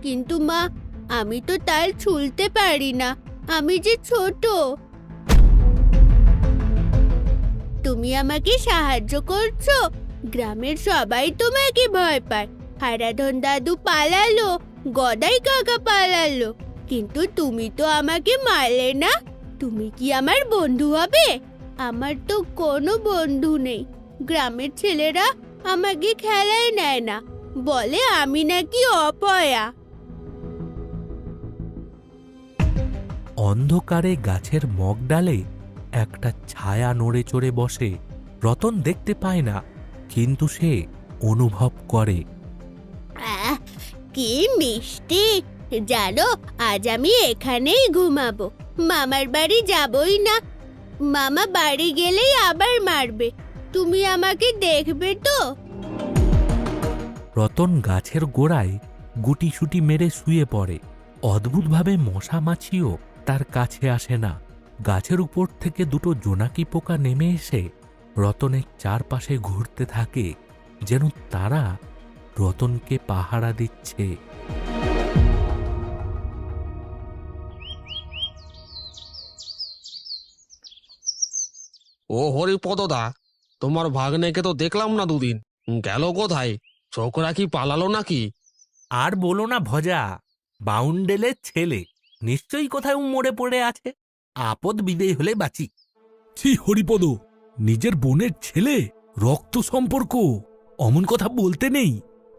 কিন্তু মা, আমি তো তাল ছুলতে পারি না, আমি যে ছোট। তুমি আমাকে সাহায্য করছো? গ্রামের সবাই তোমাকে ভয় পায়। হারাধন দাদু পালালো, গদাই কাকা পালালো, কিন্তু তুমি তো আমাকে মারলে না। তুমি কি আমার বন্ধু হবে? আমার তো কোনো বন্ধু নেই। গ্রামের ছেলেরা আমাকে খেলায় নেয় না, বলে আমি নাকি অপয়া। অন্ধকারে গাছের মগডালে একটা ছায়া নড়ে চড়ে বসে। রতন দেখতে পায় না, কিন্তু সে অনুভব করে। কি মিষ্টি! জানো, আজ আমি এখানেই ঘুমাবো, মামার বাড়ি যাবই না। মামা বাড়ি গেলেই আবার মারবে। তুমি আমাকে দেখবে তো? রতন গাছের গোড়ায় গুটিসুটি মেরে শুয়ে পড়ে। অদ্ভুতভাবে মশা মাছিও তার কাছে আসে না। গাছের উপর থেকে দুটো জোনাকি পোকা নেমে এসে রতনের চারপাশে ঘুরতে থাকে, যেন তারা রতনকে পাহারা দিচ্ছে। ও হরিপদদা, তোমার ভাগ্নেকে তো দেখলাম না দুদিন, গেল কোথায়? ছোকরা কি পালালো নাকি? আর বলো না ভজা, বাউন্ডেলের ছেলে নিশ্চয়ই কোথায় মরে পড়ে আছে। আপদ বিদেয় হলে বাঁচি। ছি হরিপদ, নিজের বোনের ছেলে, রক্ত সম্পর্ক, অমন কথা বলতে নেই।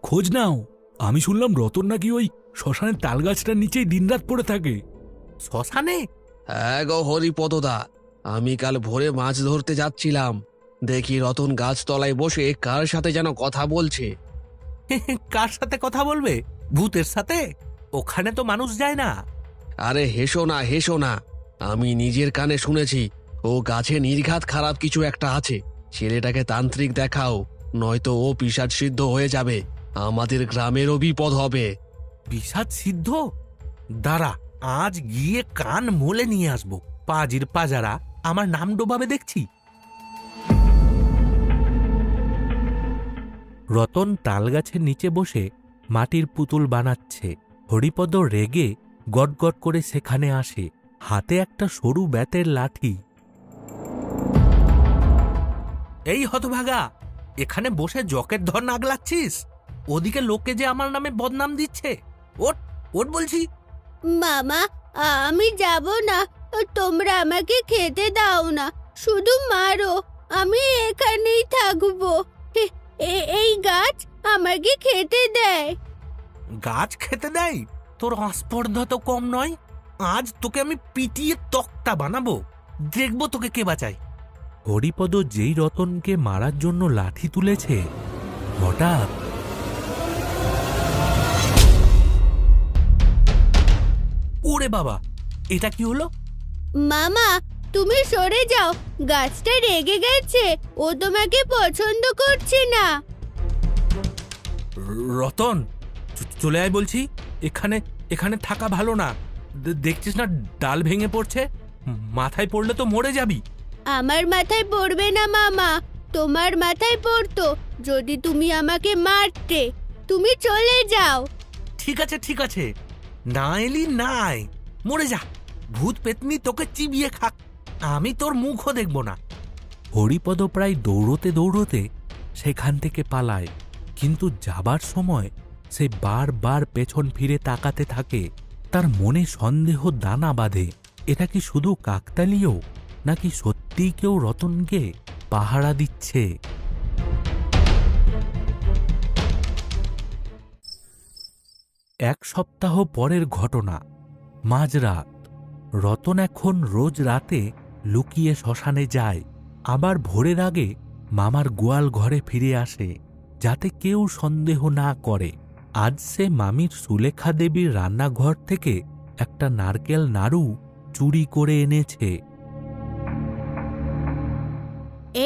খোঁজ নাও। আমি শুনলাম রতন নাকি ওই শ্মশানের তালগাছটার নিচেই দিনরাত পড়ে থাকে। শ্মশানে? হ্যাঁ গো হরিপদদা, আমি কাল ভোরে মাছ ধরতে যাচ্ছিলাম, দেখি রতন গাছতলায় বসে কার সাথে যেন কথা বলছে। কার সাথে কথা বলবে? ভূতের সাথে? ওখানে তো মানুষ যায় না। আরে হেসো না, হেসো না, আমি নিজের কানে শুনেছি। ও গাছে নির্ঘাত খারাপ কিছু একটা আছে। ছেলেটাকে তান্ত্রিক দেখাও, নয়তো ও পিশাচ সিদ্ধ হয়ে যাবে, আমাদের গ্রামেরও বিপদ হবে। পিশাচ সিদ্ধ? দাঁড়া, আজ গিয়ে কান মোলে নিয়ে আসবো। পাজির পাজারা আমার নাম ডোবাবে দেখছি। রতন তালগাছের নিচে বসে মাটির পুতুল বানাচ্ছে। হরিপদ রেগে গটগট করে সেখানে আসে, হাতে একটা সরু বেতের লাঠি। এই হতভাগা, এখানে বসে জকের ধর নাগলাচ্ছিস? ওদিকে লোকে যে আমার নামে বদনাম দিচ্ছে। ওঠ ওঠ বলছি। মামা, আমি যাব না। তোমরা আমাকে খেতে দাও না, শুধু মারো, আমি এখানেই থাকবো। এই গাছ আমাকে খেতে দেয়। গাছ খেতে দেয়? তোর আস্পর্ধা তো কম নয়। আজ তোকে আমি পিটিয়ে তক্তা বানাবো, দেখবো তোকে কে বাঁচায়। হরিপদ যেই রতনকে মারার জন্য লাঠি তুলেছে, হঠাৎ ওরে বাবা, এটা কি হলো? মামা, তুমি সরে যাও, গাছটা রেগে গেছে, ও তোমাকে পছন্দ করছে না। রতন, চলে আয় বলছি। এখানে এখানে থাকা ভালো না। দেখছিস না ডাল ভেঙে পড়ছে, মাথায় পড়লে তো মরে যাবি। আমার মাথায় পড়বে না মামা, তোমার মাথায় পড়তো যদি তুমি আমাকে মারতে। তুমি চলে যাও। ঠিক আছে ঠিক আছে, না এলি নাই, মরে যা। ভূত পেতনি তোকে চিবিয়ে খাক, আমি তোর মুখও দেখব না। হরিপদ প্রায় দৌড়তে দৌড়তে সেখান থেকে পালায়, কিন্তু যাবার সময় সে বারবার পেছন ফিরে তাকাতে থাকে। তার মনে সন্দেহ দানা বাঁধে, এটা কি শুধু কাকতালীয়, নাকি সত্যিই কেউ রতনকে পাহারা দিচ্ছে? এক সপ্তাহ পরের ঘটনা। মাঝরাত। রতন এখন রোজ রাতে লুকিয়ে শ্মশানে যায়, আবার ভোরের আগে মামার গোয়াল ঘরে ফিরে আসে, যাতে কেউ সন্দেহ না করে। আজ সে মামির সুলেখা দেবীর রান্নাঘর থেকে একটা নারকেল নাড়ু চুরি করে এনেছে।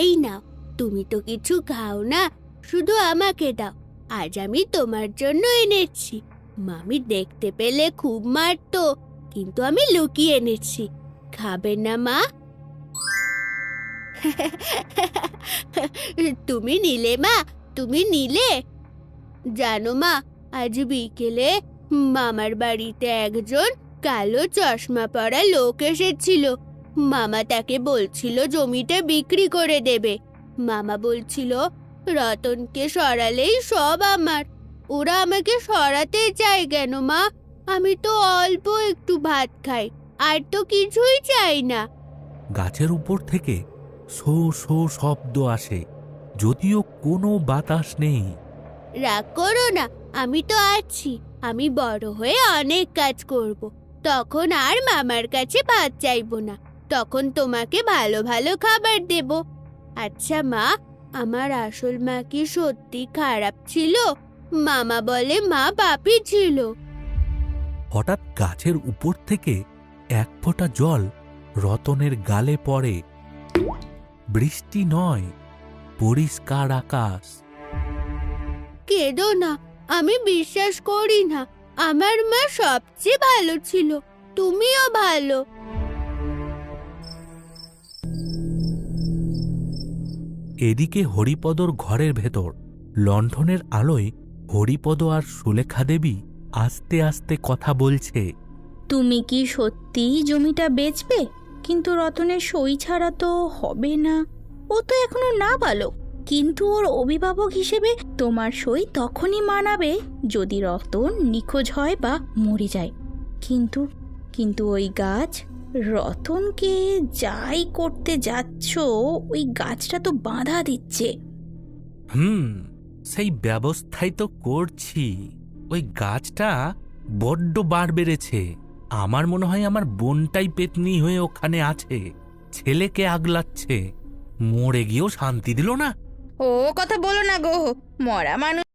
এই নাও, তুমি তো কিছু খাও না, শুধু আমাকে দাও, আজ আমি তোমার জন্য এনেছি। মামি দেখতে পেলে খুব মারতো, কিন্তু আমি লুকিয়ে এনেছি। খাবে না মা? তুমি নিলে মা, তুমি নিলে? জানো মা, আজ বিকেলে মামার বাড়িতে একজন কালো চশমা পরা লোক এসেছিল। মামা তাকে বলছিল জমিটা বিক্রি করে দেবে। মামা বলছিল রতনকে সরালেই সব আমার। ওরা আমাকে সরাতে চায় কেন মা? আমি তো অল্প একটু ভাত খাই, আর তো কিছুই চাই না। গাছের উপর থেকে শো শো শব্দ আসে, যদিও কোনো বাতাস নেই। রাগ করো না, আমি তো আছি। আমি বড় হয়ে অনেক কাজ করব। তখন আর মামার কাছে ভাত চাইবো না। তখন তোমাকে ভালো ভালো খাবার দেব। আচ্ছা মা, আমার আসল মা কি সত্যি খারাপ ছিল? মামা বলে মা পাপী ছিল। হঠাৎ গাছের উপর থেকে এক ফোঁটা জল রতনের গালে পড়ে। বৃষ্টি নয়, পরিষ্কার আকাশ। কেঁদো না, আমি বিশ্বাস করি না। আমার মা সবচেয়ে ভালো ছিল, তুমিও ভালো। এদিকে হরিপদর ঘরের ভেতর লণ্ঠনের আলোয় হরিপদ আর সুলেখা দেবী আস্তে আস্তে কথা বলছে। তুমি কি সত্যি জমিটা বেচবে? কিন্তু রতনের সই ছাড়া তো হবে না। ও তো এখনো নাবালক, কিন্তু ওর অভিভাবক হিসেবে তোমার সই তখনই মানাবে যদি রতন নিখোঁজ হয় বা মরে যায়। কিন্তু কিন্তু ওই গাছ, রতনকে যাই করতে যাচ্ছ ওই গাছটা তো বাধা দিচ্ছে। সেই ব্যবস্থাই তো করছি। ওই গাছটা বড্ড বার বেড়েছে। আমার মনে হয় আমার বোনটাই পেতনি হয়ে ওখানে আছে, ছেলেকে আগলাচ্ছে। মরে গিয়েও শান্তি দিল না। ও কথা বলো না গো, মরা মানুষ